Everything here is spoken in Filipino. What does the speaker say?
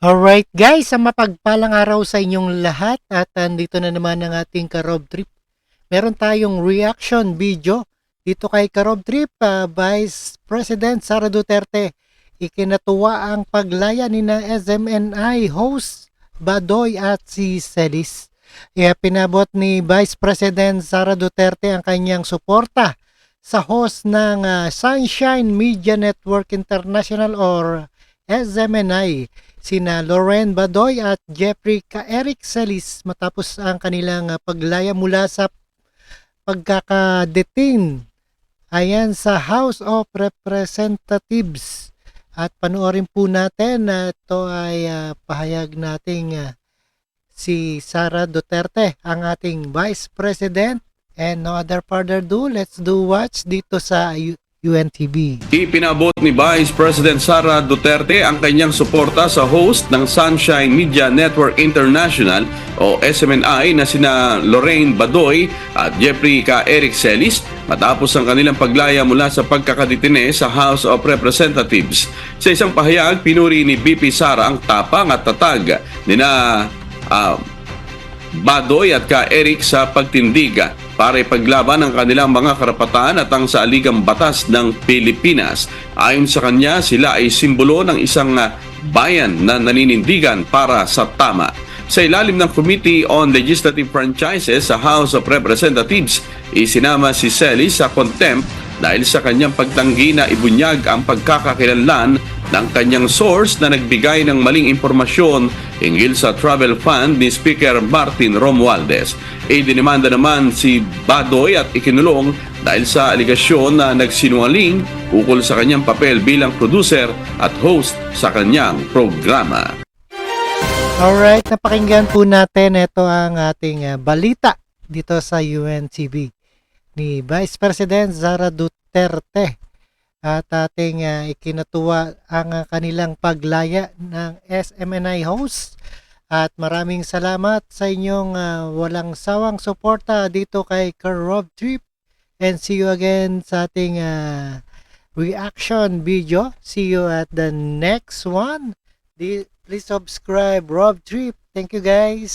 Alright guys, sa mapagpalang araw sa inyong lahat at andito na naman ang ating Karob Trip. Meron tayong reaction video dito kay Karob Trip, Vice President Sara Duterte. Ikinatuwa ang paglaya ni na SMNI host Badoy at si Celis. Pinabot ni Vice President Sara Duterte ang kanyang suporta sa host ng Sunshine Media Network International or SMNI, sina Loren Badoy at Jeffrey Eric Celis matapos ang kanilang paglaya mula sa pagkakadetain ayan sa House of Representatives. At panoorin po natin na ito ay pahayag nating si Sara Duterte, ang ating Vice President. And no other further ado, let's do watch dito sa UNTV. Ipinabot ni Vice President Sara Duterte ang kanyang suporta sa host ng Sunshine Media Network International o SMNI na sina Lorraine Badoy at Jeffrey Eric Celis matapos ang kanilang paglaya mula sa pagkakadetine sa House of Representatives. Sa isang pahayag, pinuri ni VP Sara ang tapang at tatag ni Badoy at Eric sa pagtindig para ipaglaban ang kanilang mga karapatan at ang saaligang batas ng Pilipinas. Ayon sa kanya, sila ay simbolo ng isang bayan na naninindigan para sa tama. Sa ilalim ng Committee on Legislative Franchises sa House of Representatives, isinama si Celis sa contempt dahil sa kanyang pagtanggi na ibunyag ang pagkakakilanlan ng kanyang source na nagbigay ng maling impormasyon hinggil sa travel fund ni Speaker Martin Romualdez. Idinimanda naman si Badoy at ikinulong dahil sa aligasyon na nagsinungaling ukol sa kanyang papel bilang producer at host sa kanyang programa. Alright, napakinggan po natin ito ang ating balita dito sa UNTV ni Vice President Sara Duterte. At ating ikinatuwa ang kanilang paglaya ng SMNI host. At maraming salamat sa inyong walang sawang suporta dito kay Karob Trip. And see you again sa ating reaction video. See you at the next one. Please subscribe Rob Trip. Thank you guys.